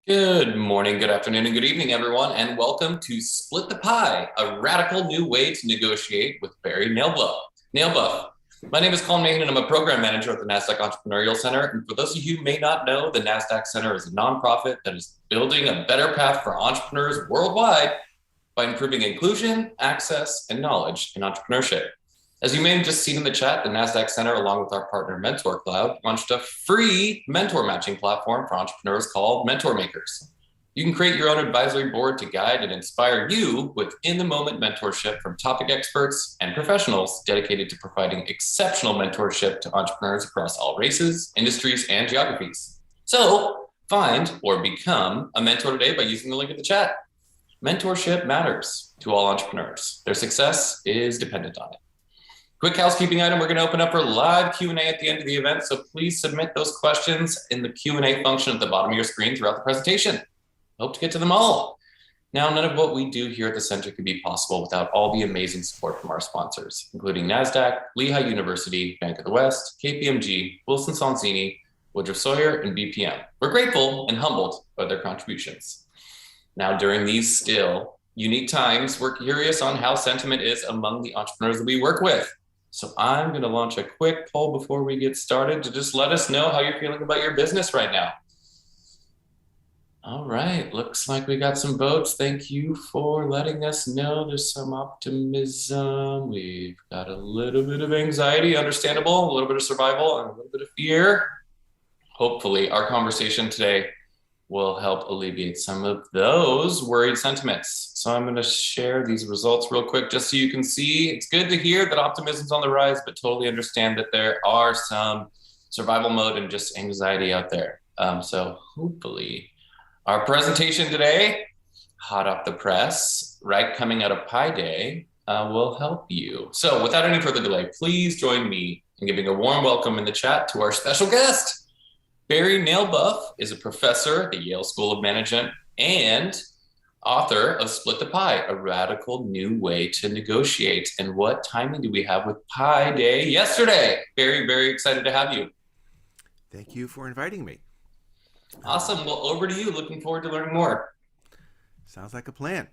Good morning, good afternoon, and good evening, everyone, and welcome to Split the Pie, a radical new way to negotiate with Barry Nalebuff. Nalebuff. My name is Colin Mahan, and I'm a program manager at the Nasdaq Entrepreneurial Center. And for those of you who may not know, the Nasdaq Center is a nonprofit that is building a better path for entrepreneurs worldwide by improving inclusion, access, and knowledge in entrepreneurship. As you may have just seen in the chat, the Nasdaq Center, along with our partner Mentor Cloud, launched a free mentor matching platform for entrepreneurs called Mentor Makers. You can create your own advisory board to guide and inspire you with in-the-moment mentorship from topic experts and professionals dedicated to providing exceptional mentorship to entrepreneurs across all races, industries, and geographies. So find or become a mentor today by using the link in the chat. Mentorship matters to all entrepreneurs. Their success is dependent on it. Quick housekeeping item, we're going to open up for live Q&A at the end of the event, so please submit those questions in the Q&A function at the bottom of your screen throughout the presentation. Hope to get to them all. Now, none of what we do here at the center could be possible without all the amazing support from our sponsors, including Nasdaq, Lehigh University, Bank of the West, KPMG, Wilson Sonsini, Woodruff Sawyer, and BPM. We're grateful and humbled by their contributions. Now, during these still unique times, we're curious on how sentiment is among the entrepreneurs that we work with. So I'm going to launch a quick poll before we get started to just let us know how you're feeling about your business right now. All right, looks like we got some votes. Thank you for letting us know. There's some optimism. We've got a little bit of anxiety, understandable, a little bit of survival, and a little bit of fear. Hopefully, our conversation today will help alleviate some of those worried sentiments. So I'm going to share these results real quick just so you can see. It's good to hear that optimism's on the rise, but totally understand that there are some survival mode and just anxiety out there. So hopefully our presentation today, hot off the press, right coming out of Pi Day, will help you. So without any further delay, please join me in giving a warm welcome in the chat to our special guest. Barry Nalebuff is a professor at the Yale School of Management and author of Split the Pie, a radical new way to negotiate. And what timing do we have with Pi Day yesterday? Barry, very excited to have you. Thank you for inviting me. Awesome. Well, over to you. Looking forward to learning more. Sounds like a plan.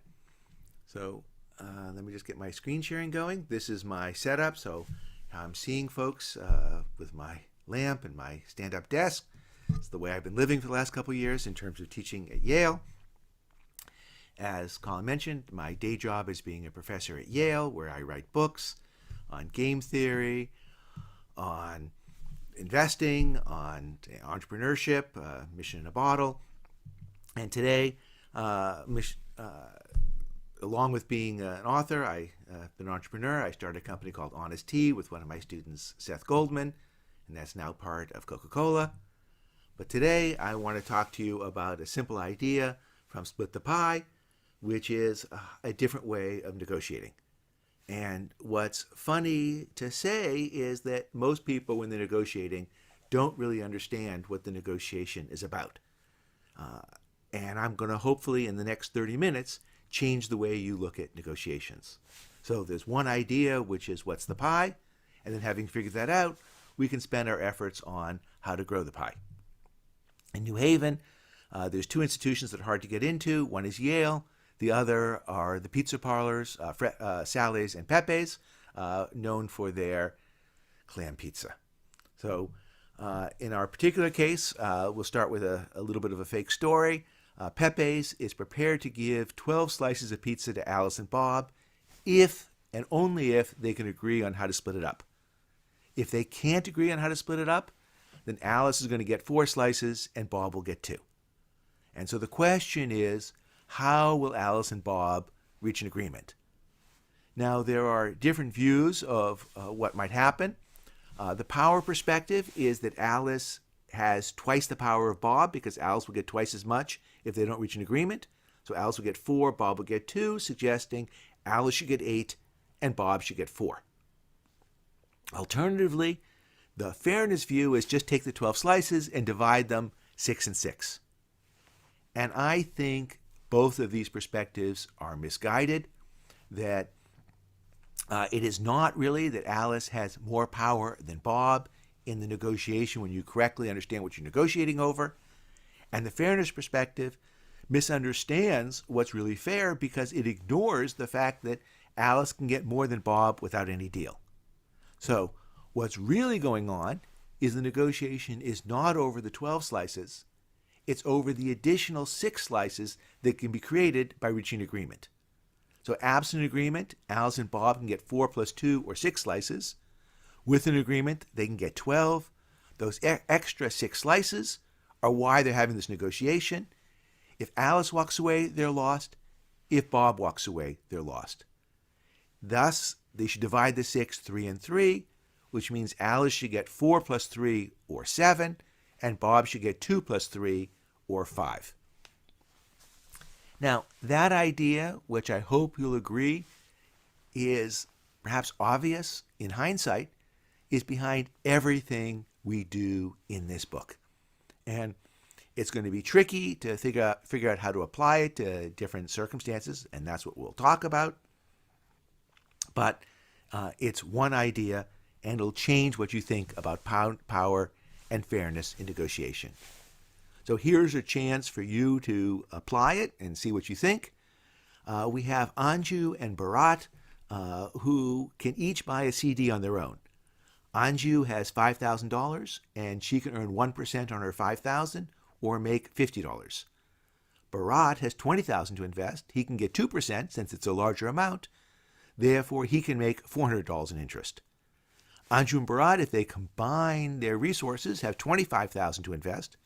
So let me just get my screen sharing going. This is my setup. So I'm seeing folks with my lamp and my stand-up desk. It's the way I've been living for the last couple of years in terms of teaching at Yale. As Colin mentioned, my day job is being a professor at Yale, where I write books on game theory, on investing, on entrepreneurship, mission in a bottle. And today, along with being an author, I've been an entrepreneur. I started a company called Honest Tea with one of my students, Seth Goldman, and that's now part of Coca-Cola. But today I want to talk to you about a simple idea from Split the Pie, which is a different way of negotiating. And what's funny to say is that most people, when they're negotiating, don't really understand what the negotiation is about. And I'm going to hopefully, in the next 30 minutes, change the way you look at negotiations. So there's one idea, which is what's the pie? And then having figured that out, we can spend our efforts on how to grow the pie. In New Haven, there's two institutions that are hard to get into. One is Yale. The other are the pizza parlors, Sally's and Pepe's, known for their clam pizza. So in our particular case, we'll start with a little bit of a fake story. Pepe's is prepared to give 12 slices of pizza to Alice and Bob if and only if they can agree on how to split it up. If they can't agree on how to split it up, then Alice is going to get 4 slices and Bob will get 2. And so the question is, how will Alice and Bob reach an agreement? Now, there are different views of what might happen. The power perspective is that Alice has twice the power of Bob because Alice will get twice as much if they don't reach an agreement. So Alice will get 4, Bob will get 2, suggesting Alice should get 8 and Bob should get 4. Alternatively, the fairness view is just take the 12 slices and divide them 6 and 6. And I think both of these perspectives are misguided, that it is not really that Alice has more power than Bob in the negotiation when you correctly understand what you're negotiating over. And the fairness perspective misunderstands what's really fair because it ignores the fact that Alice can get more than Bob without any deal. So what's really going on is the negotiation is not over the 12 slices, it's over the additional 6 slices that can be created by reaching agreement. So absent agreement, Alice and Bob can get 4 plus 2 or 6 slices. With an agreement, they can get 12. Those extra 6 slices are why they're having this negotiation. If Alice walks away, they're lost. If Bob walks away, they're lost. Thus, they should divide the 6, 3 and 3, which means Alice should get 4 plus 3 or 7, and Bob should get 2 plus 3 or 5. Now, that idea, which I hope you'll agree is perhaps obvious in hindsight, is behind everything we do in this book. And it's going to be tricky to figure out how to apply it to different circumstances, and that's what we'll talk about. But it's one idea, and it'll change what you think about power and fairness in negotiation. So here's a chance for you to apply it and see what you think. We have Anju and Bharat, who can each buy a CD on their own. Anju has $5,000, and she can earn 1% on her $5,000 or make $50. Bharat has $20,000 to invest. He can get 2% since it's a larger amount. Therefore, he can make $400 in interest. Anju and Bharat, if they combine their resources, have $25,000 to invest.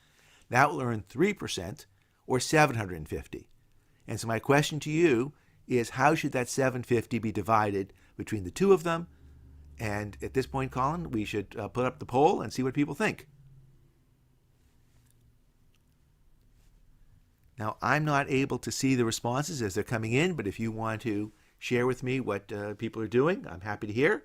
That will earn 3% or $750. And so my question to you is, how should that $750 be divided between the two of them? And at this point, Colin, we should put up the poll and see what people think. Now, I'm not able to see the responses as they're coming in, but if you want to share with me what people are doing, I'm happy to hear.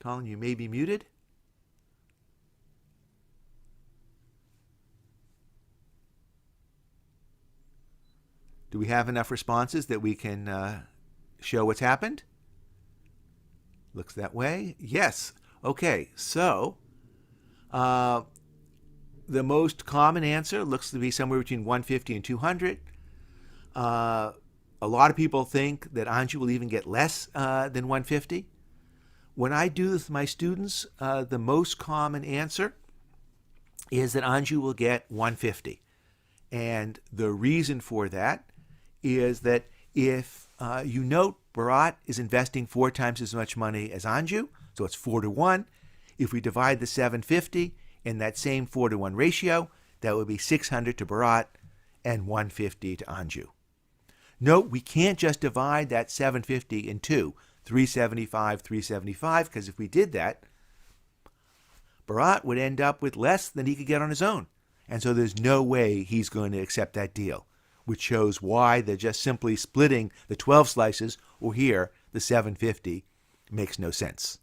Colin, you may be muted. Do we have enough responses that we can show what's happened? Looks that way. Yes. Okay, so the most common answer looks to be somewhere between 150 and 200. A lot of people think that Anju will even get less than 150. When I do this with my students, the most common answer is that Anju will get 150. And the reason for that is that if you note Bharat is investing 4 times as much money as Anju, so it's 4 to 1. If we divide the 750 in that same 4 to 1 ratio, that would be 600 to Bharat and 150 to Anju. Note, we can't just divide that 750 in 2, 375, 375, because if we did that, Bharat would end up with less than he could get on his own. And so there's no way he's going to accept that deal, which shows why they're just simply splitting the 12 slices, or here, the 750, makes no sense.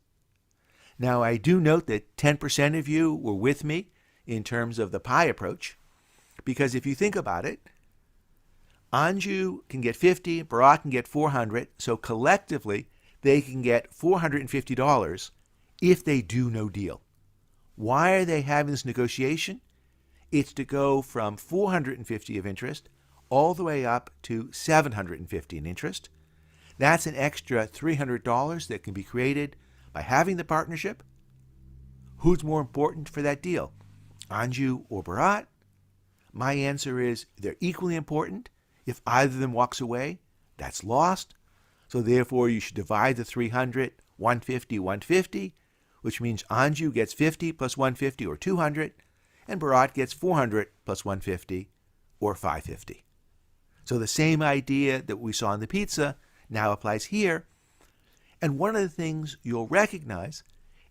Now, I do note that 10% of you were with me in terms of the pie approach, because if you think about it, Anju can get 50, Bharat can get 400, so collectively they can get $450 if they do no deal. Why are they having this negotiation? It's to go from 450 of interest all the way up to 750 in interest. That's an extra $300 that can be created by having the partnership. Who's more important for that deal, Anju or Bharat? My answer is they're equally important. If either of them walks away, that's lost. So therefore, you should divide the 300, 150, 150, which means Anju gets 50 plus 150 or 200, and Bharat gets 400 plus 150 or 550. So the same idea that we saw in the pizza now applies here. And one of the things you'll recognize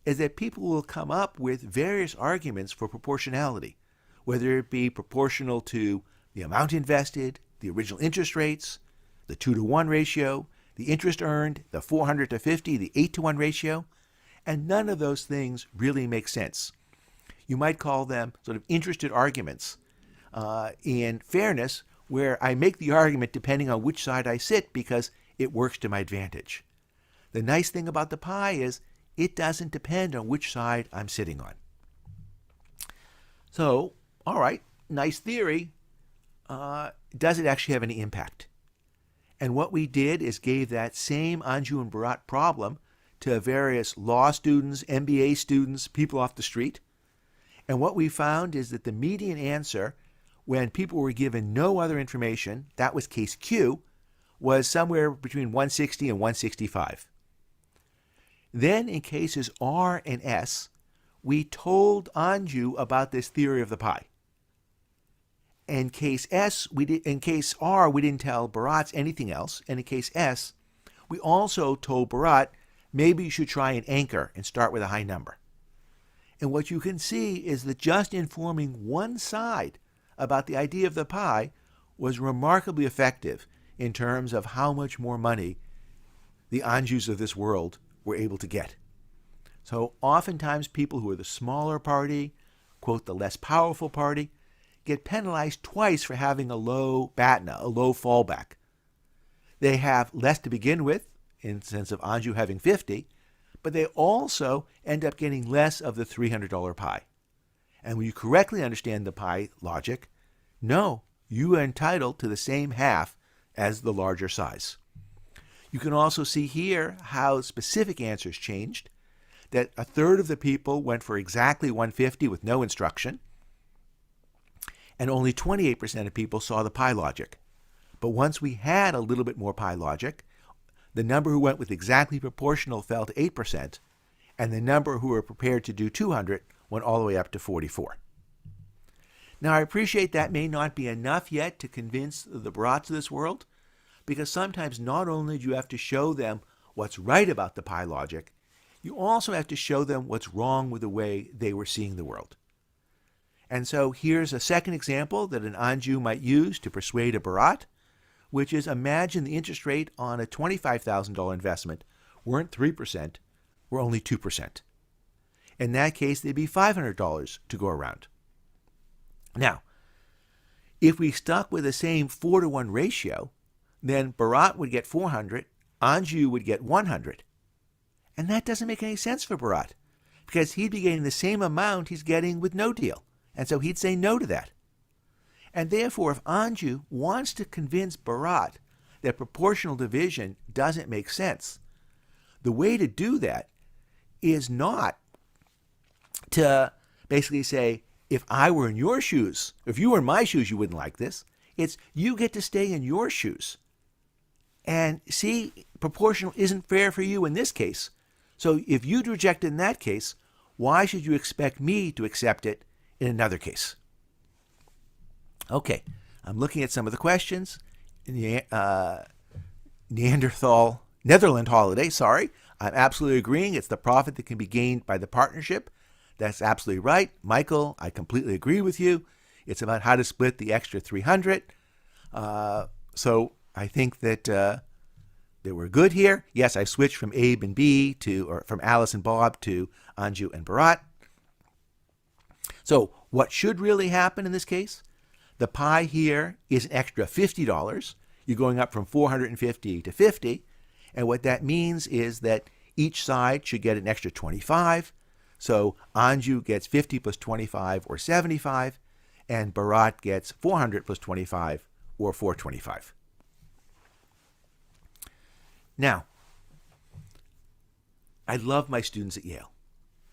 is that people will come up with various arguments for proportionality, whether it be proportional to the amount invested, the original interest rates, the 2 to 1 ratio, the interest earned, the 400 to 50, the 8 to 1 ratio, and none of those things really make sense. You might call them sort of interested arguments in fairness, where I make the argument depending on which side I sit because it works to my advantage. The nice thing about the pie is it doesn't depend on which side I'm sitting on. So, all right, nice theory. Does it actually have any impact? And what we did is gave that same Anjou and Barat problem to various law students, MBA students, people off the street. And what we found is that the median answer, when people were given no other information, that was case Q, was somewhere between 160 and 165. Then in cases R and S, we told Anjou about this theory of the pie. In case R, we didn't tell Barat anything else. And in case S, we also told Barat, maybe you should try an anchor and start with a high number. And what you can see is that just informing one side about the idea of the pie was remarkably effective in terms of how much more money the Anjous of this world were able to get. So oftentimes people who are the smaller party, quote, the less powerful party, get penalized twice for having a low BATNA, a low fallback. They have less to begin with, in the sense of Anjou having 50, but they also end up getting less of the $300 pie. And when you correctly understand the pie logic, no, you are entitled to the same half as the larger size. You can also see here how specific answers changed, that a third of the people went for exactly 150 with no instruction, and only 28% of people saw the pie logic. But once we had a little bit more pie logic, the number who went with exactly proportional fell to 8%, and the number who were prepared to do 200 went all the way up to 44. Now, I appreciate that may not be enough yet to convince the Barats of this world, because sometimes not only do you have to show them what's right about the pie logic, you also have to show them what's wrong with the way they were seeing the world. And so here's a second example that an Anjou might use to persuade a Barat, which is imagine the interest rate on a $25,000 investment weren't 3%, were only 2%. In that case, they'd be $500 to go around. Now, if we stuck with the same 4-to-1 ratio, then Barat would get 400, Anjou would get 100. And that doesn't make any sense for Barat, because he'd be getting the same amount he's getting with no deal. And so he'd say no to that. And therefore, if Anjou wants to convince Barat that proportional division doesn't make sense, the way to do that is not to basically say, if I were in your shoes, if you were in my shoes, you wouldn't like this. It's you get to stay in your shoes. And see, proportional isn't fair for you in this case. So if you'd reject it in that case, why should you expect me to accept it in another case? Okay, I'm looking at some of the questions. Netherland holiday, sorry. I'm absolutely agreeing. It's the profit that can be gained by the partnership. That's absolutely right. Michael, I completely agree with you. It's about how to split the extra 300. So I think that they were good here. Yes, I switched from Abe and B or from Alice and Bob to Anjou and Barat. So what should really happen in this case? The pie here is an extra $50. You're going up from 450 to 50. And what that means is that each side should get an extra 25. So Anjou gets 50 plus 25 or 75. And Barat gets 400 plus 25 or 425. Now, I love my students at Yale.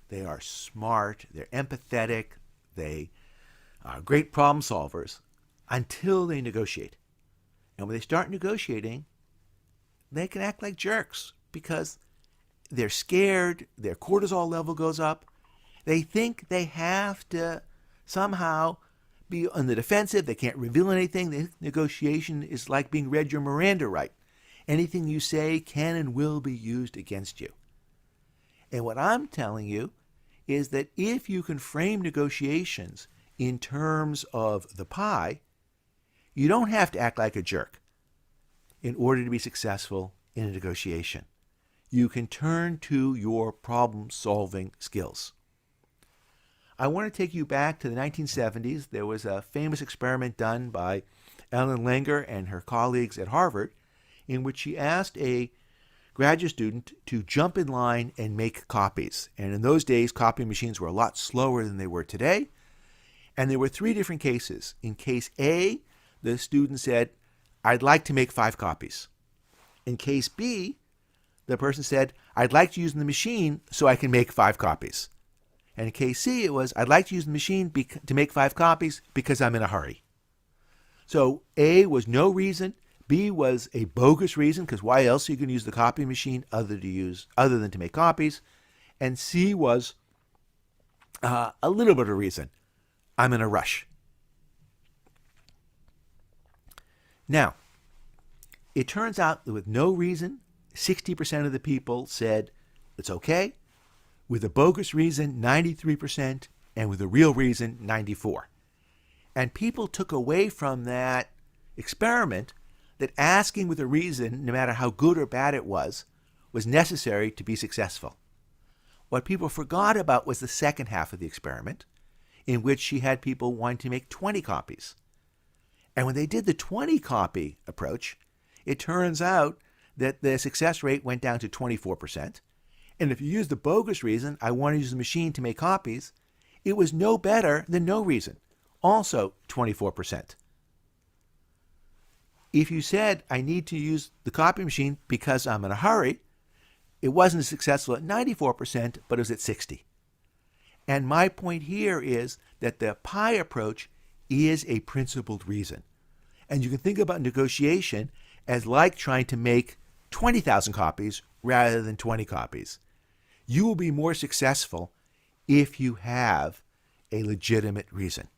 They are smart, they're empathetic, they are great problem solvers until they negotiate. And when they start negotiating, they can act like jerks because they're scared, their cortisol level goes up. They think they have to somehow be on the defensive. They can't reveal anything. The negotiation is like being read your Miranda right. Anything you say can and will be used against you. And what I'm telling you is that if you can frame negotiations in terms of the pie, you don't have to act like a jerk in order to be successful in a negotiation. You can turn to your problem-solving skills. I want to take you back to the 1970s. There was a famous experiment done by Ellen Langer and her colleagues at Harvard in which she asked a graduate student to jump in line and make copies. And in those days, copying machines were a lot slower than they were today. And there were three different cases. In case A, the student said, I'd like to make 5 copies. In case B, the person said, I'd like to use the machine so I can make 5 copies. And in case C, it was, I'd like to use the machine to make 5 copies because I'm in a hurry. So A was no reason. B was a bogus reason, because why else are you going to use the copy machine other than to make copies? And C was a little bit of a reason. I'm in a rush. Now, it turns out that with no reason, 60% of the people said it's okay. With a bogus reason, 93%, and with a real reason, 94%. And people took away from that experiment that asking with a reason, no matter how good or bad it was necessary to be successful. What people forgot about was the second half of the experiment, in which she had people wanting to make 20 copies. And when they did the 20 copy approach, it turns out that the success rate went down to 24%. And if you use the bogus reason, I want to use the machine to make copies, it was no better than no reason, also 24%. If you said, I need to use the copy machine because I'm in a hurry, it wasn't as successful at 94%, but it was at 60%. And my point here is that the pie approach is a principled reason. And you can think about negotiation as like trying to make 20,000 copies rather than 20 copies. You will be more successful if you have a legitimate reason.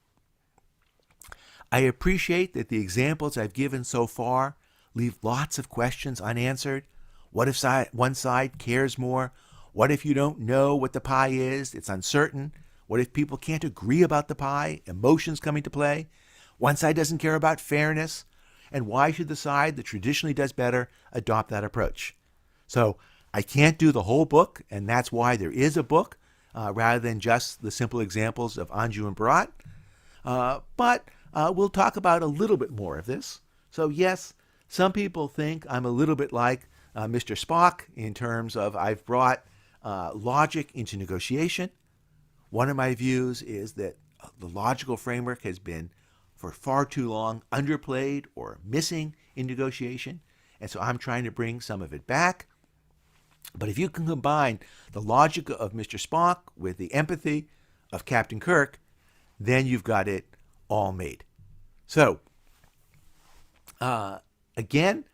I appreciate that the examples I've given so far leave lots of questions unanswered. What if one side cares more? What if you don't know what the pie is? It's uncertain. What if people can't agree about the pie? Emotions come into play. One side doesn't care about fairness. And why should the side that traditionally does better adopt that approach? So I can't do the whole book, and that's why there is a book rather than just the simple examples of Anju and Bharat. But we'll talk about a little bit more of this. So yes, some people think I'm a little bit like Mr. Spock in terms of I've brought logic into negotiation. One of my views is that the logical framework has been for far too long underplayed or missing in negotiation. And so I'm trying to bring some of it back. But if you can combine the logic of Mr. Spock with the empathy of Captain Kirk, then you've got it all made. So, again,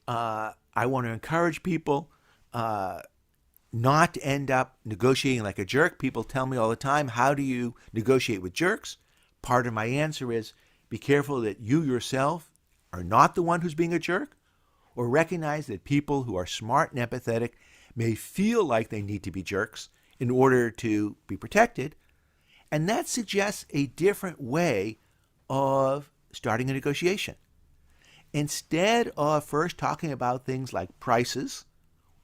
I want to encourage people not to end up negotiating like a jerk. People tell me all the time, how do you negotiate with jerks? Part of my answer is be careful that you yourself are not the one who's being a jerk, or recognize that people who are smart and empathetic may feel like they need to be jerks in order to be protected. And that suggests a different way of starting a negotiation. Instead of first talking about things like prices,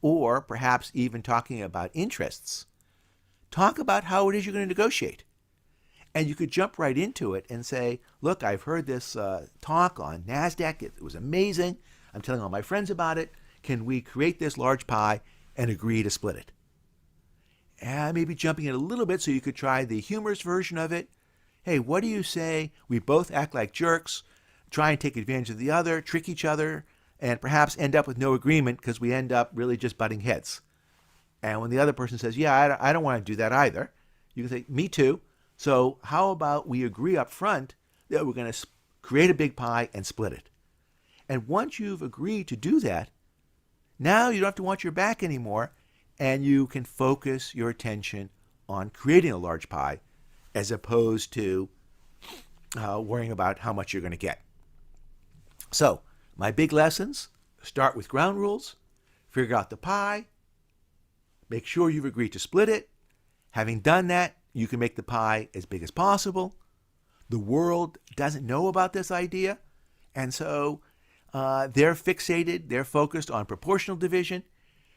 or perhaps even talking about interests, talk about how it is you're going to negotiate. And you could jump right into it and say, look, I've heard this talk on Nasdaq. It was amazing. I'm telling all my friends about it. Can we create this large pie and agree to split it? And maybe jumping in a little bit so you could try the humorous version of it. Hey, what do you say we both act like jerks, try and take advantage of the other, trick each other, and perhaps end up with no agreement because we end up really just butting heads? And when the other person says, yeah, I don't want to do that either, you can say, me too. So how about we agree up front that we're going to create a big pie and split it? And once you've agreed to do that, now you don't have to watch your back anymore, and you can focus your attention on creating a large pie as opposed to worrying about how much you're going to get. So my big lessons: start with ground rules, figure out the pie, make sure you've agreed to split it. Having done that, you can make the pie as big as possible. The world doesn't know about this idea, and so they're fixated, they're focused on proportional division.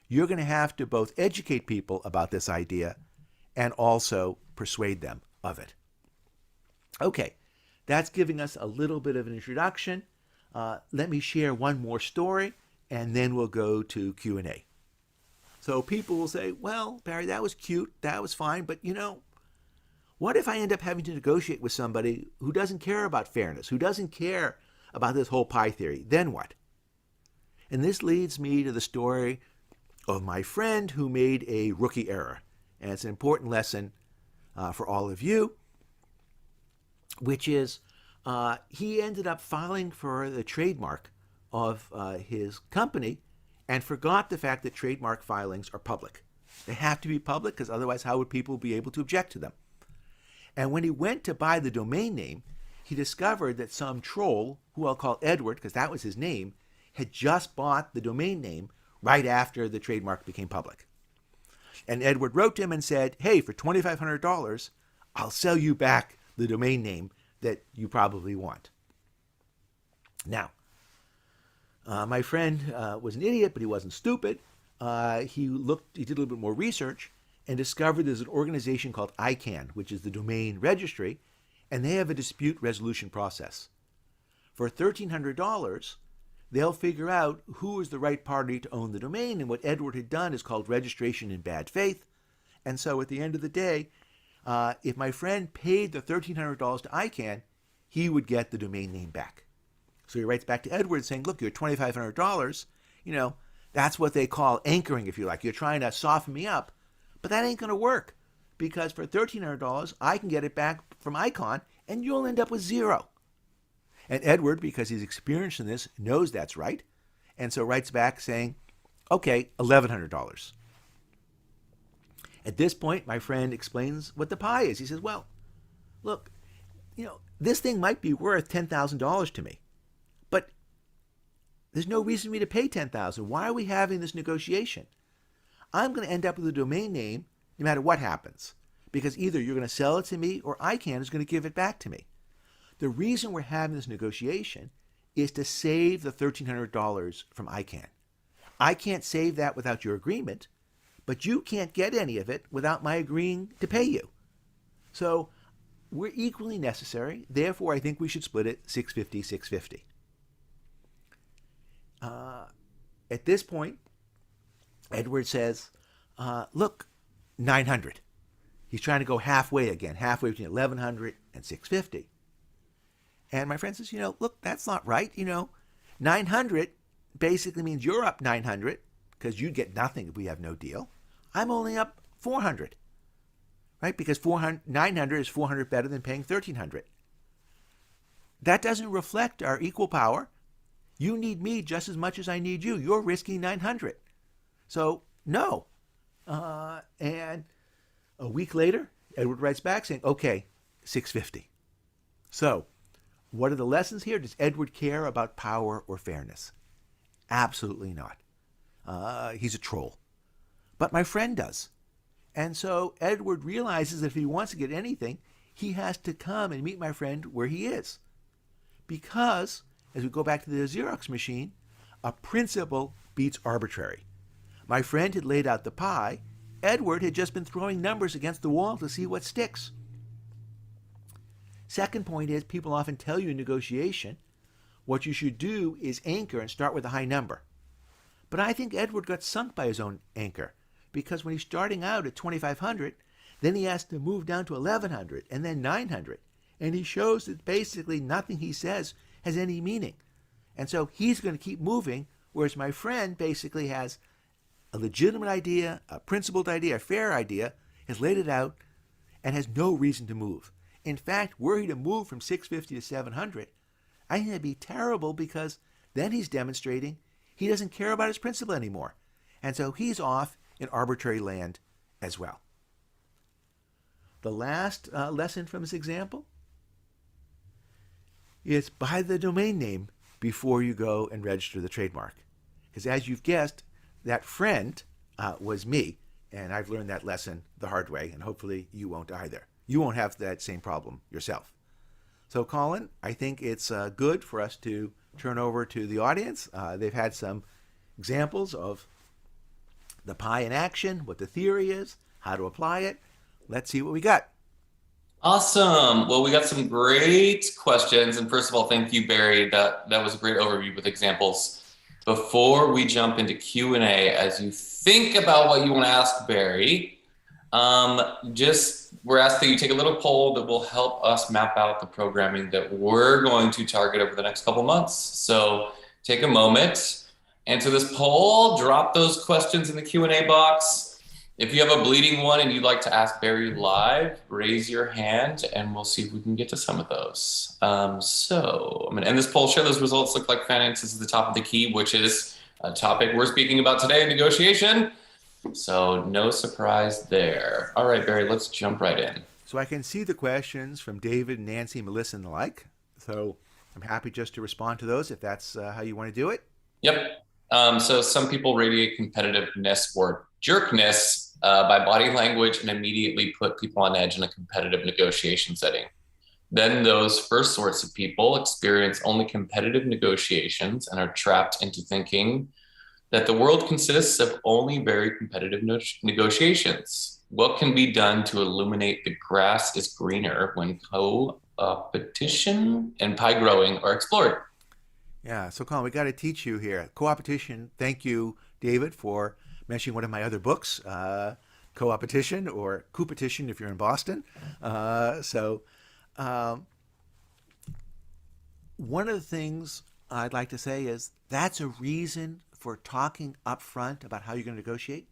You're going to have to both educate people about this idea and also persuade them of it. Okay, that's giving us a little bit of an introduction. Let me share one more story, and then we'll go to Q&A. So people will say, well, Barry, that was cute, that was fine, but what if I end up having to negotiate with somebody who doesn't care about fairness, who doesn't care about this whole pie theory? Then what? And this leads me to the story of my friend who made a rookie error. And it's an important lesson for all of you, which is he ended up filing for the trademark of his company and forgot the fact that trademark filings are public. They have to be public because otherwise how would people be able to object to them? And when he went to buy the domain name, he discovered that some troll, who I'll call Edward because that was his name, had just bought the domain name right after the trademark became public. And Edward wrote to him and said, hey, for $2,500, I'll sell you back the domain name that you probably want. Now, my friend was an idiot, but he wasn't stupid. He did a little bit more research and discovered there's an organization called ICANN, which is the domain registry, and they have a dispute resolution process. For $1,300, they'll figure out who is the right party to own the domain, and what Edward had done is called registration in bad faith. And so at the end of the day, if my friend paid the $1,300 to ICANN, he would get the domain name back. So he writes back to Edward saying, look, your $2,500, that's what they call anchoring, if you like. You're trying to soften me up, but that ain't going to work because for $1,300, I can get it back from ICANN and you'll end up with zero. And Edward, because he's experienced in this, knows that's right, and so writes back saying, okay, $1,100. At this point, my friend explains what the pie is. He says, well, look, this thing might be worth $10,000 to me, but there's no reason for me to pay $10,000. Why are we having this negotiation? I'm going to end up with a domain name no matter what happens, because either you're going to sell it to me or ICANN is going to give it back to me. The reason we're having this negotiation is to save the $1,300 from ICANN. I can't save that without your agreement, but you can't get any of it without my agreeing to pay you. So we're equally necessary. Therefore, I think we should split it 650-650. At this point, Edward says, look, 900. He's trying to go halfway again, halfway between 1,100 and 650. And my friend says, look, that's not right. 900 basically means you're up 900 because you'd get nothing if we have no deal. I'm only up 400, right? Because 900 is 400 better than paying 1,300. That doesn't reflect our equal power. You need me just as much as I need you. You're risking 900. So, no. And a week later, Edward writes back saying, okay, 650. So, what are the lessons here? Does Edward care about power or fairness? Absolutely not. He's a troll. But my friend does. And so Edward realizes that if he wants to get anything, he has to come and meet my friend where he is. Because, as we go back to the Xerox machine, a principle beats arbitrary. My friend had laid out the pie. Edward had just been throwing numbers against the wall to see what sticks. Second point is, people often tell you in negotiation, what you should do is anchor and start with a high number. But I think Edward got sunk by his own anchor, because when he's starting out at 2,500, then he has to move down to 1,100 and then 900. And he shows that basically nothing he says has any meaning. And so he's going to keep moving, whereas my friend basically has a legitimate idea, a principled idea, a fair idea, has laid it out, and has no reason to move. In fact, were he to move from 650 to 700, I think that'd be terrible because then he's demonstrating he doesn't care about his principle anymore. And so he's off in arbitrary land as well. The last lesson from this example is buy the domain name before you go and register the trademark. Because as you've guessed, that friend was me, and I've learned that lesson the hard way, and hopefully you won't either. You won't have that same problem yourself. So, Colin, I think it's good for us to turn over to the audience. They've had some examples of the pie in action, what the theory is, how to apply it. Let's see what we got. Awesome. Well, we got some great questions. And first of all, thank you, Barry. That was a great overview with examples. before we jump into Q&A, as you think about what you want to ask Barry, we're asked that you take a little poll that will help us map out the programming that we're going to target over the next couple months. So take a moment, answer this poll, drop those questions in the Q&A box. If you have a bleeding one and you'd like to ask Barry live, raise your hand and we'll see if we can get to some of those. So I'm going to end this poll, share those results. Look like finances is the top of the key, which is a topic we're speaking about today, negotiation. So no surprise there. All right, Barry, let's jump right in. So I can see the questions from David, Nancy, Melissa, and the like. So I'm happy just to respond to those if that's how you want to do it. Yep. So some people radiate competitiveness or jerkness by body language and immediately put people on edge in a competitive negotiation setting. Then those first sorts of people experience only competitive negotiations and are trapped into thinking that the world consists of only very competitive negotiations. What can be done to illuminate the grass is greener when co-opetition and pie growing are explored? Yeah, so Colin, we got to teach you here. Co-opetition, thank you, David, for mentioning one of my other books, Co-opetition or Coopetition if you're in Boston. One of the things I'd like to say is that's a reason for talking up front about how you're going to negotiate,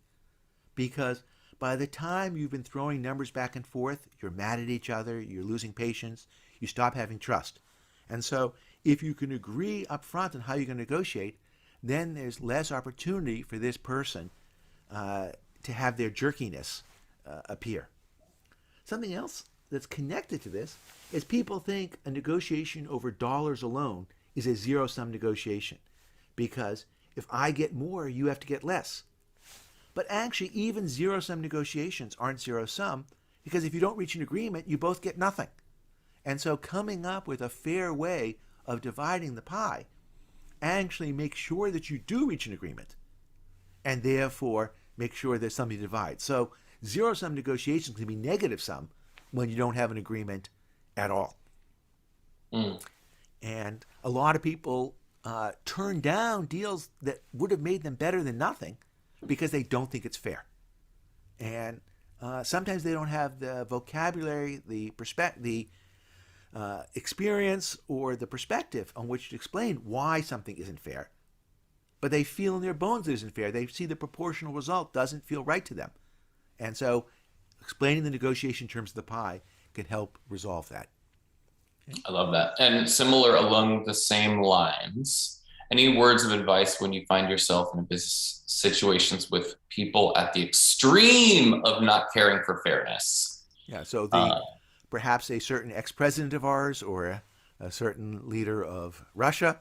because by the time you've been throwing numbers back and forth, you're mad at each other, you're losing patience, you stop having trust. And so if you can agree up front on how you're going to negotiate, then there's less opportunity for this person to have their jerkiness appear. Something else that's connected to this is people think a negotiation over dollars alone is a zero-sum negotiation, because if I get more, you have to get less. But actually, even zero-sum negotiations aren't zero-sum, because if you don't reach an agreement, you both get nothing. And so coming up with a fair way of dividing the pie actually makes sure that you do reach an agreement, and therefore make sure there's something to divide. So zero-sum negotiations can be negative-sum when you don't have an agreement at all. And a lot of people turn down deals that would have made them better than nothing because they don't think it's fair. And sometimes they don't have the vocabulary, the experience, or the perspective on which to explain why something isn't fair. But they feel in their bones it isn't fair. They see the proportional result doesn't feel right to them. And so explaining the negotiation terms of the pie can help resolve that. I love that. And similar along the same lines, any words of advice when you find yourself in business situations with people at the extreme of not caring for fairness? Yeah, so perhaps a certain ex-president of ours or a certain leader of Russia.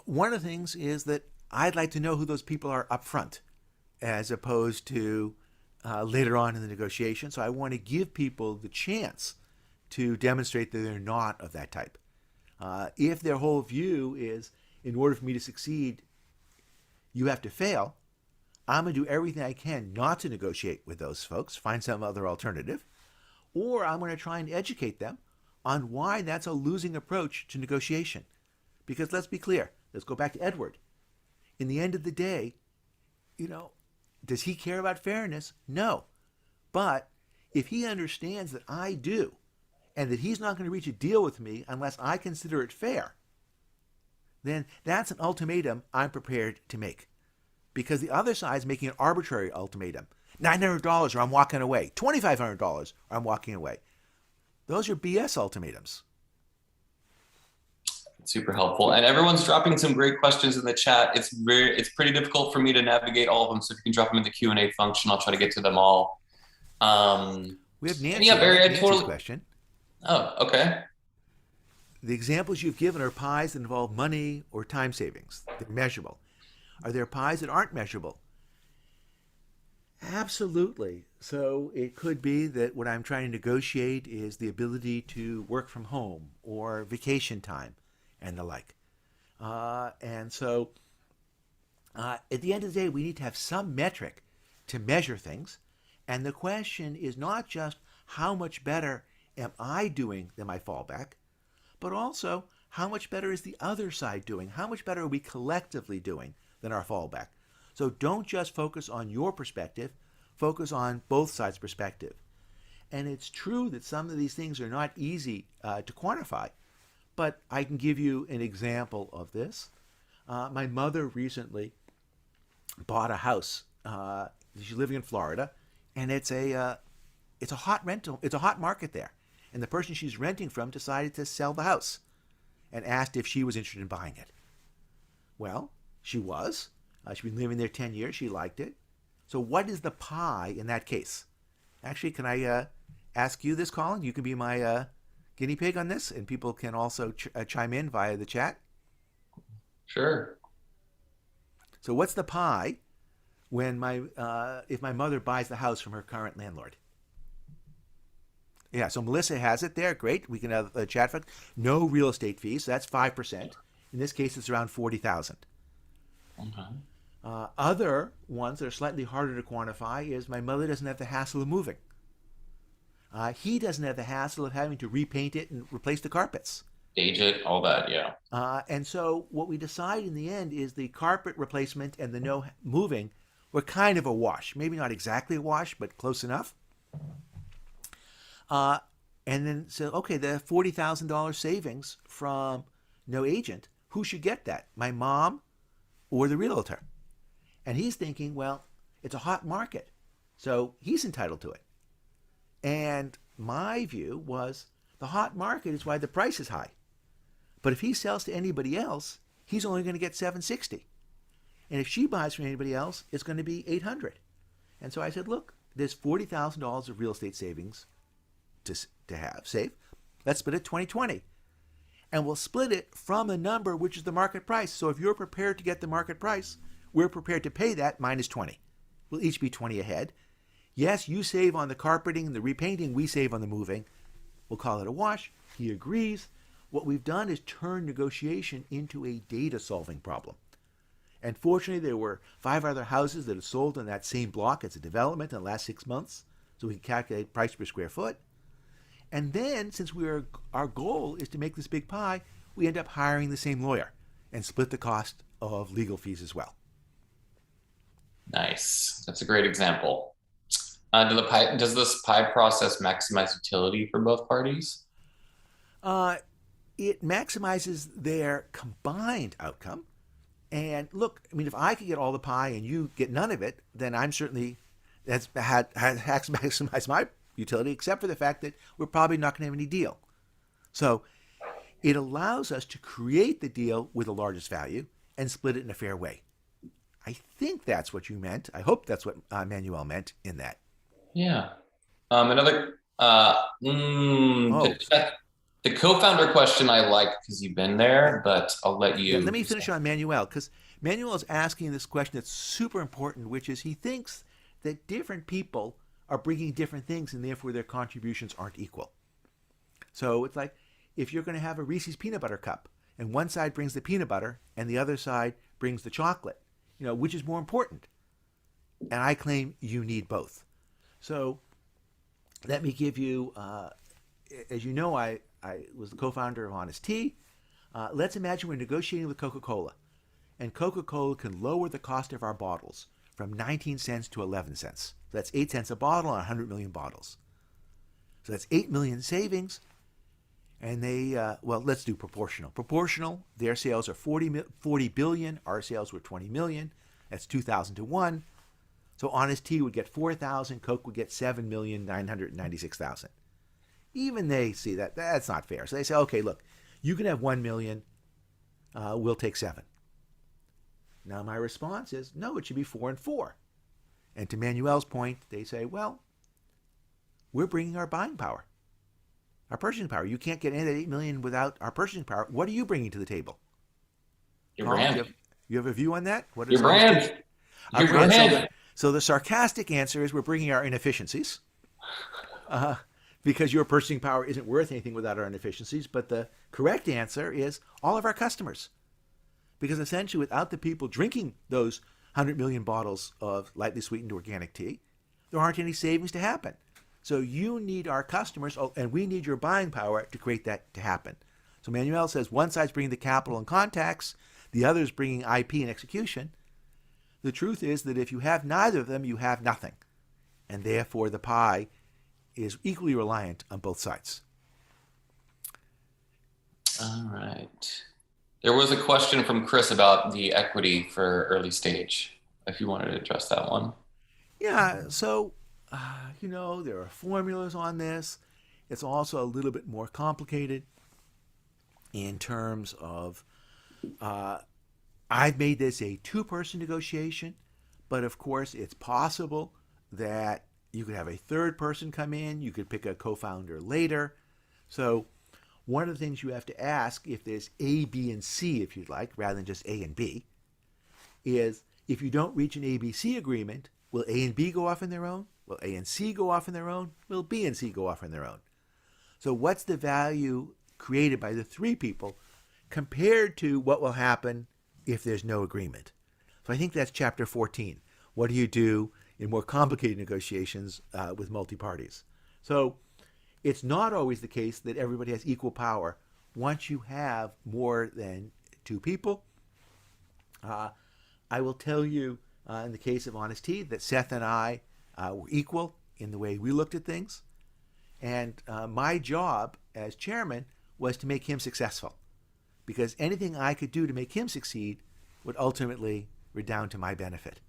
One of the things is that I'd like to know who those people are up front, as opposed to later on in the negotiation. So I want to give people the chance to demonstrate that they're not of that type. If their whole view is, in order for me to succeed, you have to fail, I'm going to do everything I can not to negotiate with those folks, find some other alternative, or I'm going to try and educate them on why that's a losing approach to negotiation. Because let's be clear, let's go back to Edward. In the end of the day, does he care about fairness? No. But if he understands that I do, and that he's not going to reach a deal with me unless I consider it fair, then that's an ultimatum I'm prepared to make. Because the other side is making an arbitrary ultimatum. $900 or I'm walking away. $2,500 or I'm walking away. Those are BS ultimatums. Super helpful. And everyone's dropping some great questions in the chat. It's pretty difficult for me to navigate all of them. So if you can drop them in the Q&A function, I'll try to get to them all. We have Nancy. Yeah, Barry, Nancy's question. Oh, okay. The examples you've given are pies that involve money or time savings. They're measurable. Are there pies that aren't measurable? Absolutely. So it could be that what I'm trying to negotiate is the ability to work from home or vacation time and the like. And so at the end of the day, we need to have some metric to measure things. And the question is not just how much better am I doing than my fallback, but also how much better is the other side doing? How much better are we collectively doing than our fallback? So don't just focus on your perspective, focus on both sides' perspective. And it's true that some of these things are not easy to quantify, but I can give you an example of this. My mother recently bought a house. She's living in Florida, and it's a hot rental. It's a hot market there. And the person she's renting from decided to sell the house and asked if she was interested in buying it. Well, she was. She'd been living there 10 years. She liked it. So what is the pie in that case? Actually, can I ask you this, Colin? You can be my guinea pig on this, and people can also chime in via the chat. Sure. So what's the pie when if my mother buys the house from her current landlord? Yeah, so Melissa has it there. Great. We can have a chat for no real estate fees. So that's 5%. In this case, it's around $40,000. Okay. Other ones that are slightly harder to quantify is my mother doesn't have the hassle of moving. He doesn't have the hassle of having to repaint it and replace the carpets. Age it, all that, yeah. And so what we decide in the end is the carpet replacement and the no moving were kind of a wash. Maybe not exactly a wash, but close enough. And then so, okay, the $40,000 savings from no agent, who should get that? My mom or the realtor? And he's thinking, well, it's a hot market, so he's entitled to it. And my view was the hot market is why the price is high. But if he sells to anybody else, he's only going to get $760. And if she buys from anybody else, it's going to be $800. And so I said, look, there's $40,000 of real estate savings to have save. Let's split it 20-20. And we'll split it from a number which is the market price. So if you're prepared to get the market price, we're prepared to pay that minus 20. We'll each be 20 ahead. Yes, you save on the carpeting and the repainting, we save on the moving. We'll call it a wash. He agrees. What we've done is turn negotiation into a data solving problem. And fortunately, there were 5 other houses that had sold in that same block as a development in the last 6 months. So we can calculate price per square foot. And then, since our goal is to make this big pie, we end up hiring the same lawyer and split the cost of legal fees as well. Nice. That's a great example. Does this pie process maximize utility for both parties? It maximizes their combined outcome. And look, I mean, if I could get all the pie and you get none of it, then I'm certainly that's maximized my utility, except for the fact that we're probably not going to have any deal. So it allows us to create the deal with the largest value and split it in a fair way. I think that's what you meant. I hope that's what Manuel meant in that. Yeah. The co-founder question I like because you've been there, but I'll let you. Yeah, let me finish on Manuel, because Manuel is asking this question that's super important, which is he thinks that different people are bringing different things and therefore their contributions aren't equal. So it's like if you're going to have a Reese's peanut butter cup and one side brings the peanut butter and the other side brings the chocolate, which is more important? And I claim you need both. So let me give you, as you know, I was the co-founder of Honest Tea. Let's imagine we're negotiating with Coca-Cola, and Coca-Cola can lower the cost of our bottles from 19 cents to 11 cents. So that's 8 cents a bottle on 100 million bottles. So that's 8 million savings. And they, let's do proportional. Proportional, their sales are 40 billion. Our sales were 20 million. That's 2,000 to 1. So Honest Tea would get 4,000. Coke would get 7,996,000. Even they see that that's not fair. So they say, okay, look, you can have 1 million. We'll take 7. Now my response is, no, it should be 4 and 4. And to Manuel's point, they say, well, we're bringing our buying power, our purchasing power. You can't get any of that 8 million without our purchasing power. What are you bringing to the table? Your brand. You have a view on that? What is your brand? Your brand. So the sarcastic answer is we're bringing our inefficiencies, because your purchasing power isn't worth anything without our inefficiencies. But the correct answer is all of our customers, because essentially without the people drinking those 100 million bottles of lightly sweetened organic tea, there aren't any savings to happen. So you need our customers, and we need your buying power to create that to happen. So Manuel says one side's bringing the capital and contacts, the other is bringing IP and execution. The truth is that if you have neither of them, you have nothing. And therefore the pie is equally reliant on both sides. All right. There was a question from Chris about the equity for early stage, if you wanted to address that one. Yeah, so, there are formulas on this. It's also a little bit more complicated in terms of, I've made this a two-person negotiation, but of course it's possible that you could have a third person come in. You could pick a co-founder later. So one of the things you have to ask, if there's A, B, and C, if you'd like, rather than just A and B, is if you don't reach an ABC agreement, will A and B go off on their own? Will A and C go off on their own? Will B and C go off on their own? So what's the value created by the three people compared to what will happen if there's no agreement? So I think that's chapter 14. What do you do in more complicated negotiations with multi-parties? So it's not always the case that everybody has equal power. Once you have more than two people, I will tell you in the case of Honest Tea that Seth and I were equal in the way we looked at things. And my job as chairman was to make him successful, because anything I could do to make him succeed would ultimately redound to my benefit.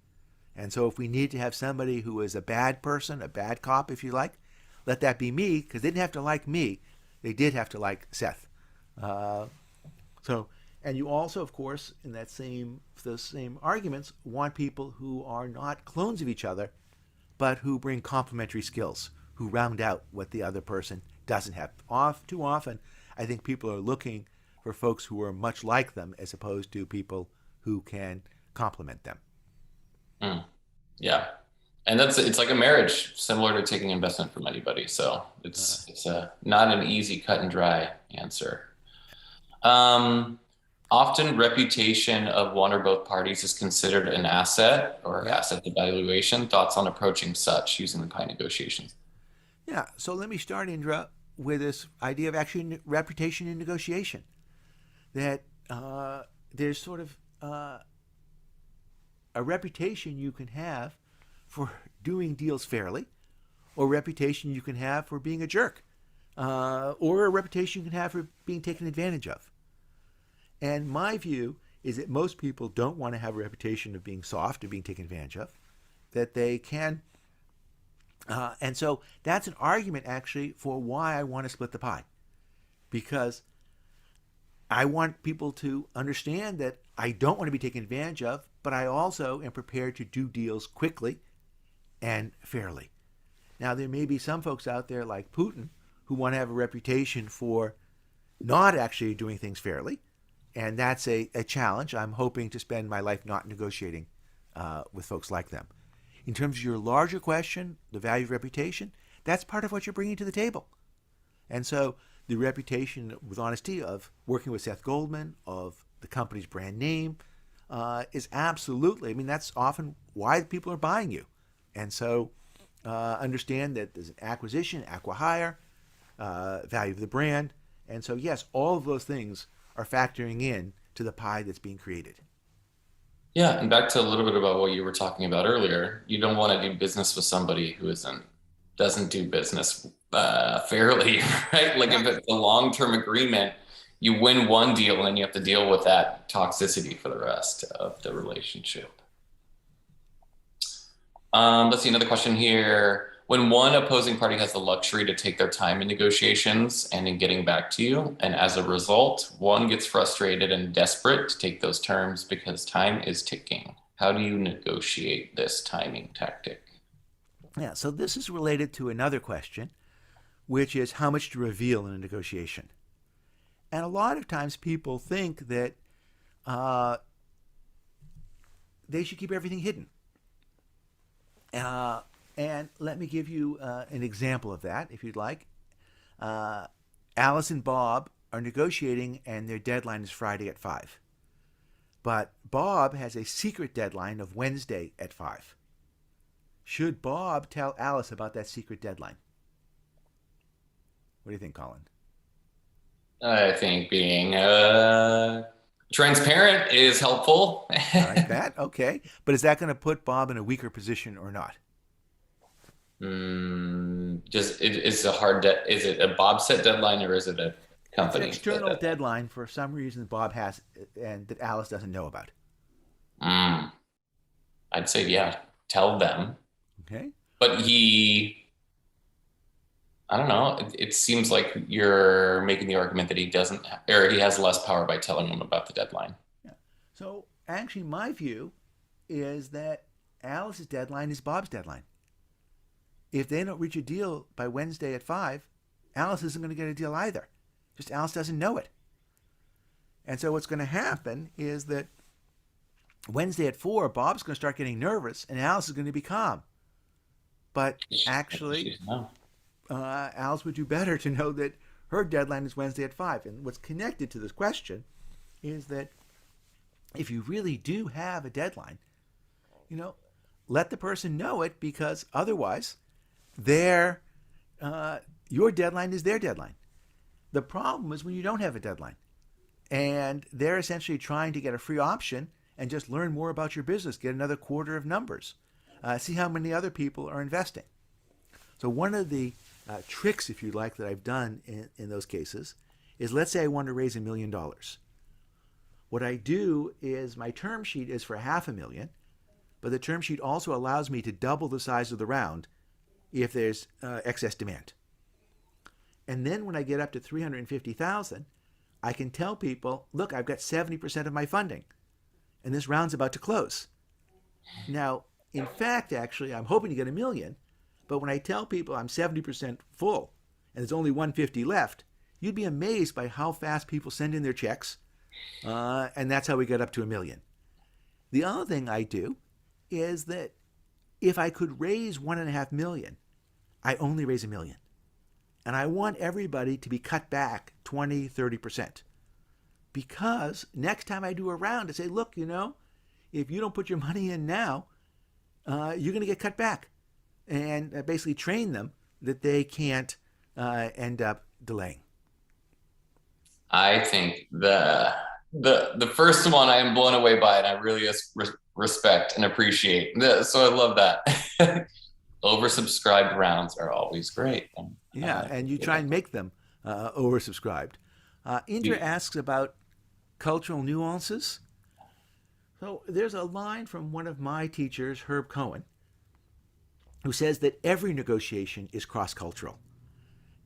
And so if we need to have somebody who is a bad person, a bad cop, if you like, let that be me, because they didn't have to like me. They did have to like Seth. And you also, of course, in those same arguments, want people who are not clones of each other, but who bring complementary skills, who round out what the other person doesn't have. Too often, I think people are looking for folks who are much like them as opposed to people who can complement them. Yeah. And it's like a marriage, similar to taking investment from anybody. So it's not an easy cut and dry answer. Often reputation of one or both parties is considered an asset or asset evaluation. Thoughts on approaching such using the pie negotiations? Yeah, so let me start, Indra, with this idea of actually reputation in negotiation. That there's sort of a reputation you can have for doing deals fairly, or a reputation you can have for being a jerk, or a reputation you can have for being taken advantage of. And my view is that most people don't want to have a reputation of being soft or being taken advantage of, that they can. And so that's an argument actually for why I want to split the pie, because I want people to understand that I don't want to be taken advantage of, but I also am prepared to do deals quickly and fairly. Now, there may be some folks out there like Putin who want to have a reputation for not actually doing things fairly, and that's a challenge. I'm hoping to spend my life not negotiating with folks like them. In terms of your larger question, the value of reputation, that's part of what you're bringing to the table. And so the reputation with honesty of working with Seth Goldman, of the company's brand name, is absolutely, that's often why people are buying you. And so understand that there's an acquisition, acqui-hire, value of the brand. And so, yes, all of those things are factoring in to the pie that's being created. Yeah, and back to a little bit about what you were talking about earlier. You don't want to do business with somebody who doesn't do business fairly, right? Like if it's a long-term agreement, you win one deal and then you have to deal with that toxicity for the rest of the relationship. Let's see, another question here. When one opposing party has the luxury to take their time in negotiations and in getting back to you, and as a result, one gets frustrated and desperate to take those terms because time is ticking, how do you negotiate this timing tactic? Yeah, so this is related to another question, which is how much to reveal in a negotiation. And a lot of times people think that they should keep everything hidden. And let me give you an example of that, if you'd like. Alice and Bob are negotiating, and their deadline is Friday at 5. But Bob has a secret deadline of Wednesday at 5. Should Bob tell Alice about that secret deadline? What do you think, Colin? I think being transparent is helpful. I like that. Okay. But is that going to put Bob in a weaker position or not? It's a is it a Bob set deadline or is it a It's an company set external deadline? deadline for some reason Bob has and that Alice doesn't know about. Mm, I'd say, yeah, tell them. Okay. But I don't know. It seems like you're making the argument that he doesn't, or he has less power by telling them about the deadline. Yeah. So actually, my view is that Alice's deadline is Bob's deadline. If they don't reach a deal by Wednesday at 5, Alice isn't going to get a deal either. Just Alice doesn't know it. And so what's going to happen is that Wednesday at 4, Bob's going to start getting nervous and Alice is going to be calm. But actually, No. Alice would do better to know that her deadline is Wednesday at 5. And what's connected to this question is that if you really do have a deadline, you know, let the person know it because otherwise, their your deadline is their deadline. The problem is when you don't have a deadline and they're essentially trying to get a free option and just learn more about your business, get another quarter of numbers, see how many other people are investing. So one of the tricks, if you like, that I've done in those cases is let's say I want to raise $1,000,000. What I do is my term sheet is for $500,000, but the term sheet also allows me to double the size of the round if there's excess demand. And then when I get up to 350,000, I can tell people, look, I've got 70% of my funding, and this round's about to close. Now, in fact, actually, I'm hoping to get 1,000,000, but when I tell people I'm 70% full and there's only 150 left, you'd be amazed by how fast people send in their checks, and that's how we get up to 1,000,000. The other thing I do is that if I could raise 1.5 million, I only raise 1,000,000. And I want everybody to be cut back 20, 30%. Because next time I do a round, I say, look, if you don't put your money in now, you're going to get cut back. And basically train them that they can't end up delaying. I think the first one I am blown away by, and I really respect and appreciate. So I love that. Oversubscribed rounds are always great. Yeah, and you try and make them oversubscribed. Indra asks about cultural nuances. So there's a line from one of my teachers, Herb Cohen, who says that every negotiation is cross-cultural,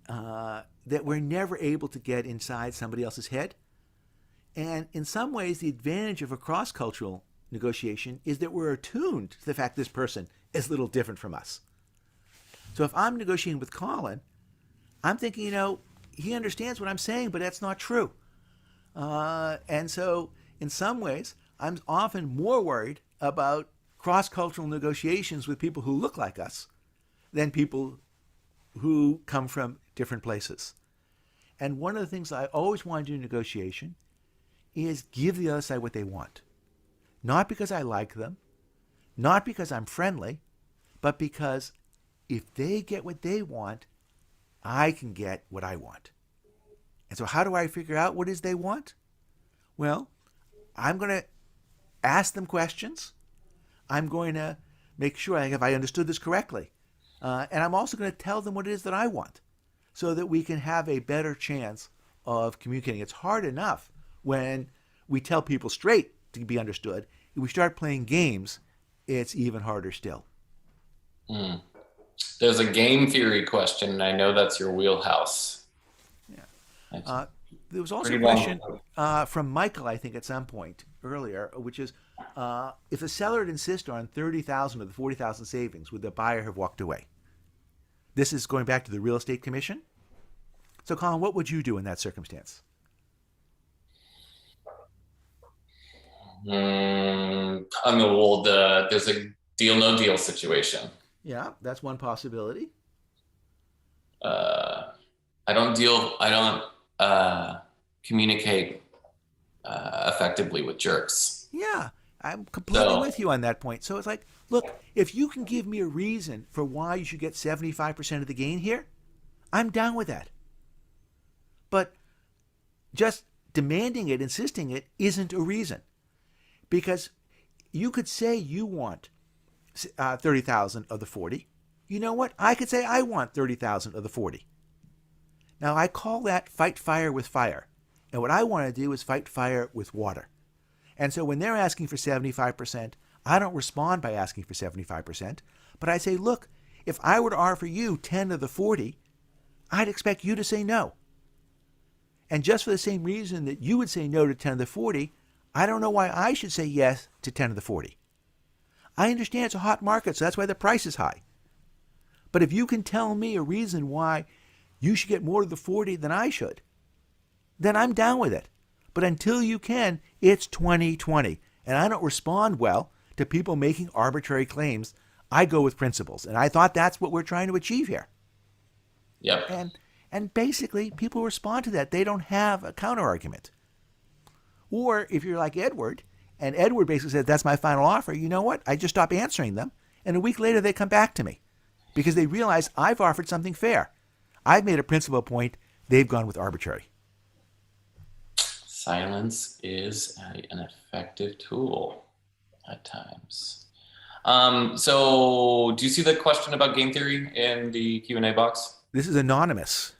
that we're never able to get inside somebody else's head. And in some ways, the advantage of a cross-cultural negotiation is that we're attuned to the fact this person is a little different from us. So if I'm negotiating with Colin, I'm thinking, he understands what I'm saying, but that's not true. And so in some ways, I'm often more worried about cross-cultural negotiations with people who look like us than people who come from different places. And one of the things I always want to do in negotiation is give the other side what they want. Not because I like them, not because I'm friendly, but because if they get what they want, I can get what I want. And so how do I figure out what it is they want? Well, I'm going to ask them questions. I'm going to make sure have I understood this correctly. And I'm also going to tell them what it is that I want so that we can have a better chance of communicating. It's hard enough when we tell people straight to be understood. If we start playing games, it's even harder still. Mm. There's a game theory question, and I know that's your wheelhouse. Yeah. There was also a question from Michael, I think, at some point earlier, which is, if the seller had insisted on 30,000 of the 40,000 savings, would the buyer have walked away? This is going back to the real estate commission. So, Colin, what would you do in that circumstance? There's a deal, no deal situation. Yeah, that's one possibility. I don't communicate effectively with jerks. Yeah, I'm completely with you on that point. So it's like, look, if you can give me a reason for why you should get 75% of the gain here, I'm down with that. But just demanding it, insisting it, isn't a reason. Because you could say you want 30,000 of the 40. You know what? I could say I want 30,000 of the 40. Now, I call that fight fire with fire. And what I want to do is fight fire with water. And so when they're asking for 75%, I don't respond by asking for 75%, but I say, look, if I were to offer you 10 of the 40, I'd expect you to say no. And just for the same reason that you would say no to 10 of the 40, I don't know why I should say yes to 10 of the 40. I understand it's a hot market, so that's why the price is high. But if you can tell me a reason why you should get more of the 40 than I should, then I'm down with it. But until you can, it's 2020. And I don't respond well to people making arbitrary claims. I go with principles. And I thought that's what we're trying to achieve here. Yep. And basically, people respond to that. They don't have a counter argument. Or if you're like Edward, and Edward basically said, that's my final offer, you know what? I just stop answering them. And a week later, they come back to me because they realize I've offered something fair. I've made a principle point. They've gone with arbitrary. Silence is an effective tool at times. So do you see the question about game theory in the Q&A box? This is anonymous.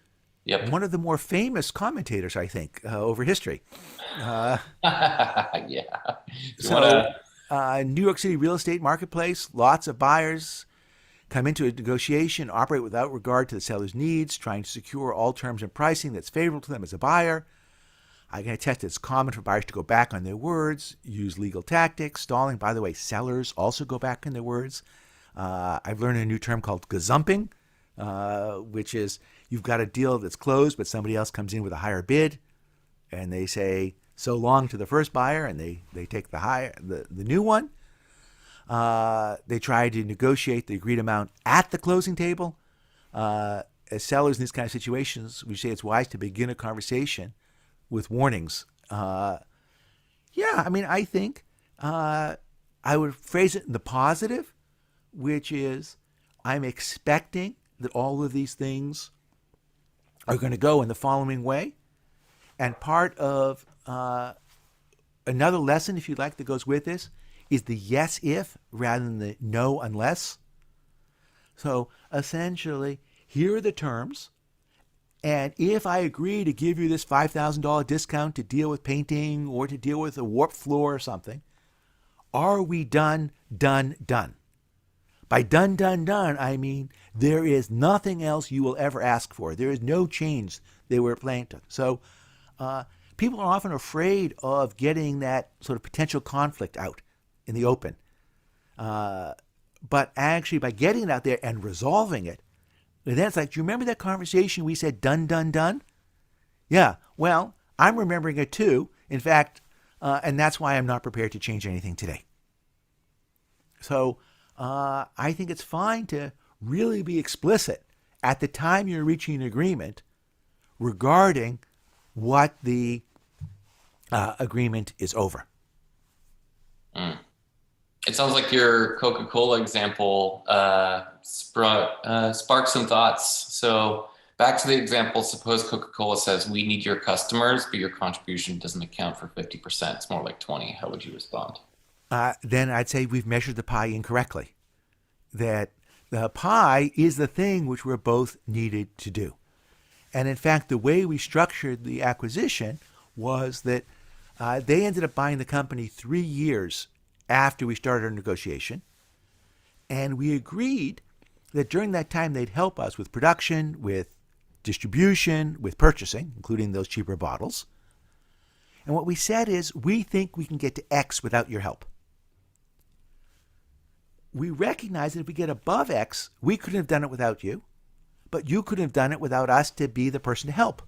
Yep. One of the more famous commentators, I think, over history. Yeah. New York City real estate marketplace, lots of buyers come into a negotiation, operate without regard to the seller's needs, trying to secure all terms and pricing that's favorable to them as a buyer. I can attest it's common for buyers to go back on their words, use legal tactics, stalling. By the way, sellers also go back on their words. I've learned a new term called gazumping, which is you've got a deal that's closed, but somebody else comes in with a higher bid, and they say so long to the first buyer, and they take the new one. They try to negotiate the agreed amount at the closing table. As sellers in these kind of situations, we say it's wise to begin a conversation with warnings. I think I would phrase it in the positive, which is I'm expecting that all of these things are going to go in the following way. And part of another lesson, if you like, that goes with this is the yes if rather than the no unless. So essentially, here are the terms. And if I agree to give you this $5,000 discount to deal with painting or to deal with a warped floor or something, are we done? By done, I mean there is nothing else you will ever ask for. There is no change they were planning to. So people are often afraid of getting that sort of potential conflict out in the open. But actually by getting it out there and resolving it, and then it's like, do you remember that conversation we said done? Yeah, well, I'm remembering it too. In fact, and that's why I'm not prepared to change anything today. So I think it's fine to really be explicit at the time you're reaching an agreement regarding what the agreement is over. It sounds like your Coca-Cola example sparked some thoughts. So back to the example, suppose Coca-Cola says, we need your customers, but your contribution doesn't account for 50%. It's more like 20. How would you respond? Then I'd say we've measured the pie incorrectly. That the pie is the thing which we're both needed to do. And in fact, the way we structured the acquisition was that they ended up buying the company 3 years after we started our negotiation. And we agreed that during that time, they'd help us with production, with distribution, with purchasing, including those cheaper bottles. And what we said is, we think we can get to X without your help. We recognize that if we get above X, we couldn't have done it without you, but you couldn't have done it without us to be the person to help.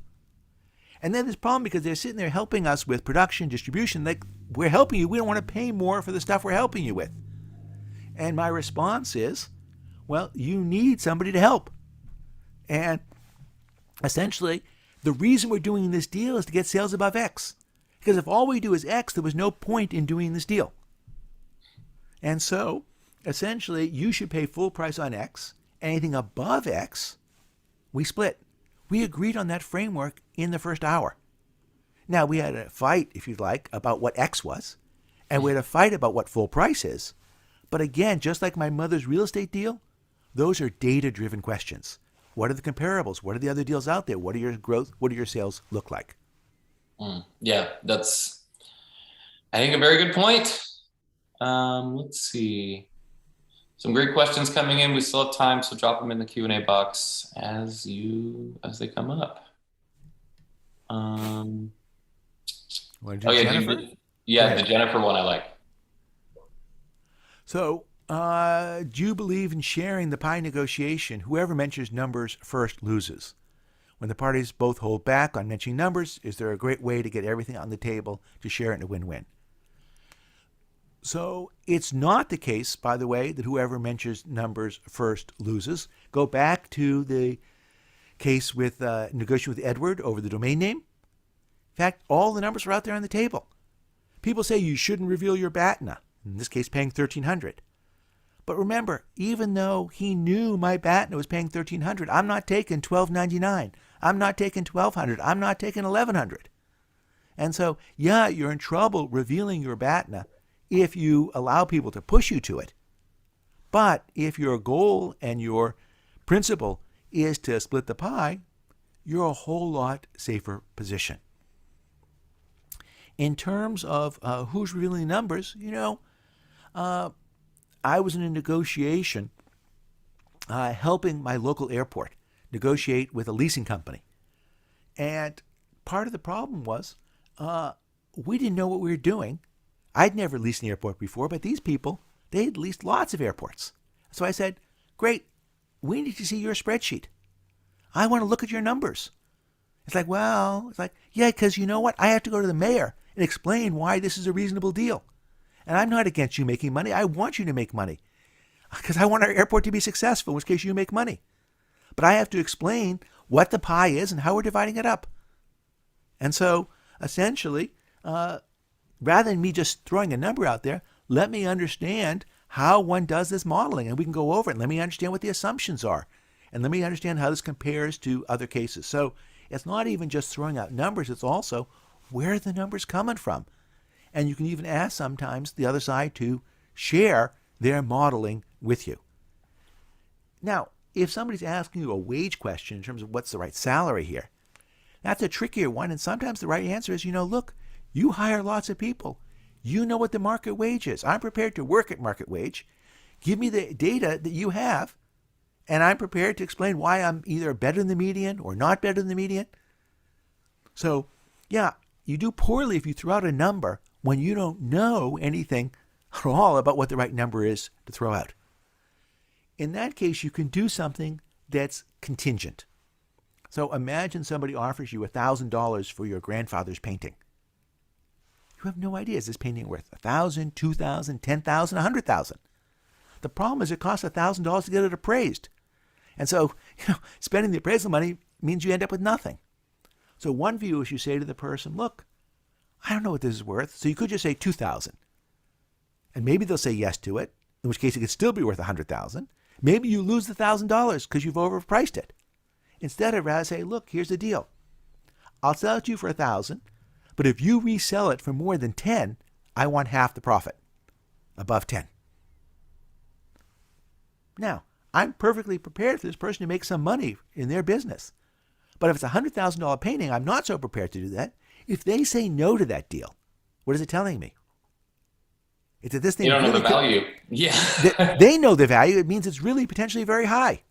And then there's a problem because they're sitting there helping us with production, distribution. Like, we're helping you. We don't want to pay more for the stuff we're helping you with. And my response is, well, you need somebody to help. And essentially, the reason we're doing this deal is to get sales above X. Because if all we do is X, there was no point in doing this deal. And so, essentially, you should pay full price on X. Anything above X, we split. We agreed on that framework in the first hour. Now, we had a fight, if you'd like, about what X was, and we had a fight about what full price is. But again, just like my mother's real estate deal, those are data-driven questions. What are the comparables? What are the other deals out there? What are your growth? What do your sales look like? Yeah, that's, I think, a very good point. Let's see. Some great questions coming in. We still have time, so drop them in the Q&A box as they come up. Want to do Jennifer? The Jennifer one I like. So, do you believe in sharing the pie negotiation? Whoever mentions numbers first loses. When the parties both hold back on mentioning numbers, is there a great way to get everything on the table to share it in a win-win? So it's not the case, by the way, that whoever mentions numbers first loses. Go back to the case with negotiating with Edward over the domain name. In fact, all the numbers are out there on the table. People say you shouldn't reveal your BATNA, in this case paying $1,300. But remember, even though he knew my BATNA was paying $1,300, I'm not taking $1,299. I'm not taking $1,200. I'm not taking $1,100. And so, yeah, you're in trouble revealing your BATNA if you allow people to push you to it. But if your goal and your principle is to split the pie, you're a whole lot safer position. In terms of who's revealing numbers, I was in a negotiation helping my local airport negotiate with a leasing company. And part of the problem was we didn't know what we were doing. I'd never leased an airport before, but these people, they had leased lots of airports. So I said, great, we need to see your spreadsheet. I want to look at your numbers. It's like, yeah, because you know what? I have to go to the mayor and explain why this is a reasonable deal. And I'm not against you making money. I want you to make money because I want our airport to be successful, in which case you make money. But I have to explain what the pie is and how we're dividing it up. And so, essentially, rather than me just throwing a number out there, let me understand how one does this modeling, and we can go over it. And let me understand what the assumptions are, and let me understand how this compares to other cases. So it's not even just throwing out numbers. It's also where are the numbers coming from? And you can even ask sometimes the other side to share their modeling with you. Now, if somebody's asking you a wage question in terms of what's the right salary here, that's a trickier one. And sometimes the right answer is, look, you hire lots of people. You know what the market wage is. I'm prepared to work at market wage. Give me the data that you have, and I'm prepared to explain why I'm either better than the median or not better than the median. So, yeah, you do poorly if you throw out a number when you don't know anything at all about what the right number is to throw out. In that case, you can do something that's contingent. So imagine somebody offers you $1,000 for your grandfather's painting. You have no idea, is this painting worth $1,000, $2,000, $10,000, $100,000? The problem is it costs $1,000 to get it appraised. And so, spending the appraisal money means you end up with nothing. So one view is you say to the person, look, I don't know what this is worth. So you could just say $2,000. And maybe they'll say yes to it, in which case it could still be worth $100,000. Maybe you lose the $1,000 because you've overpriced it. Instead, I'd rather say, look, here's the deal. I'll sell it to you for $1,000, but if you resell it for more than 10, I want half the profit, above 10. Now, I'm perfectly prepared for this person to make some money in their business. But if it's a $100,000 painting, I'm not so prepared to do that. If they say no to that deal, what is it telling me? It's that this thing. You don't know the value. Yeah. they know the value. It means it's really potentially very high.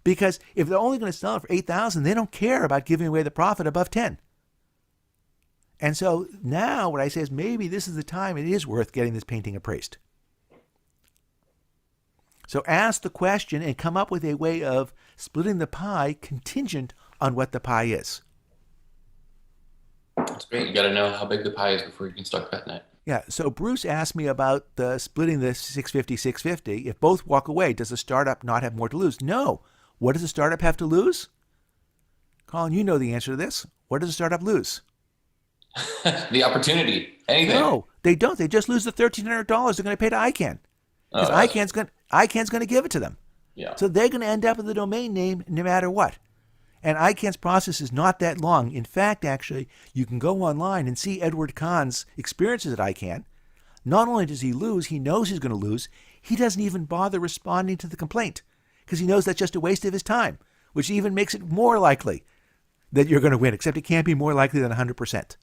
Because if they're only going to sell it for $8,000, they don't care about giving away the profit above 10. And so now what I say is maybe this is the time it is worth getting this painting appraised. So ask the question and come up with a way of splitting the pie contingent on what the pie is. That's great. You got to know how big the pie is before you can start cutting it. Yeah. So Bruce asked me about splitting the 650. If both walk away, does the startup not have more to lose? No. What does the startup have to lose? Colin, you know the answer to this. What does the startup lose? The opportunity. Anything. No, they don't. They just lose the $1,300 they're going to pay to ICANN. Because ICANN's going to give it to them. Yeah. So they're going to end up with the domain name no matter what. And ICANN's process is not that long. In fact, actually, you can go online and see Edward Kahn's experiences at ICANN. Not only does he lose, he knows he's going to lose. He doesn't even bother responding to the complaint because he knows that's just a waste of his time, which even makes it more likely that you're going to win, except it can't be more likely than 100%.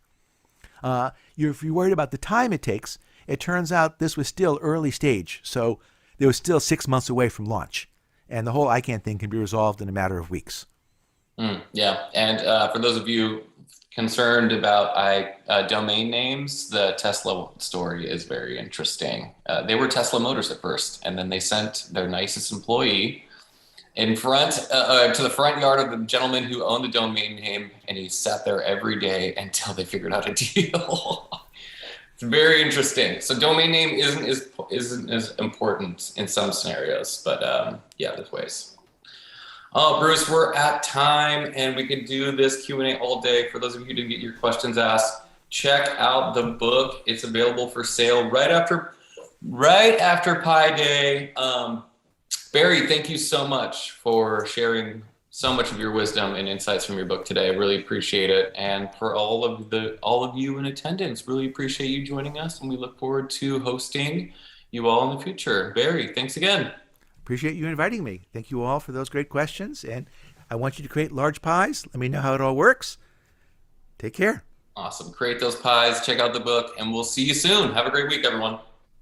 If you're worried about the time it takes, it turns out this was still early stage, so they were still 6 months away from launch. And the whole ICANN thing can be resolved in a matter of weeks. Yeah, and for those of you concerned about domain names, the Tesla story is very interesting. They were Tesla Motors at first, and then they sent their nicest employee in front to the front yard of the gentleman who owned the domain name, and he sat there every day until they figured out a deal. It's very interesting. So domain name isn't as important in some scenarios, but yeah, there's ways. Oh, Bruce, we're at time, and we could do this Q&A all day. For those of you who didn't get your questions asked, check out the book. It's available for sale right after Pi Day. Barry, thank you so much for sharing so much of your wisdom and insights from your book today. I really appreciate it. And for all of you in attendance, really appreciate you joining us, and we look forward to hosting you all in the future. Barry, thanks again. Appreciate you inviting me. Thank you all for those great questions. And I want you to create large pies. Let me know how it all works. Take care. Awesome. Create those pies, check out the book, and we'll see you soon. Have a great week, everyone.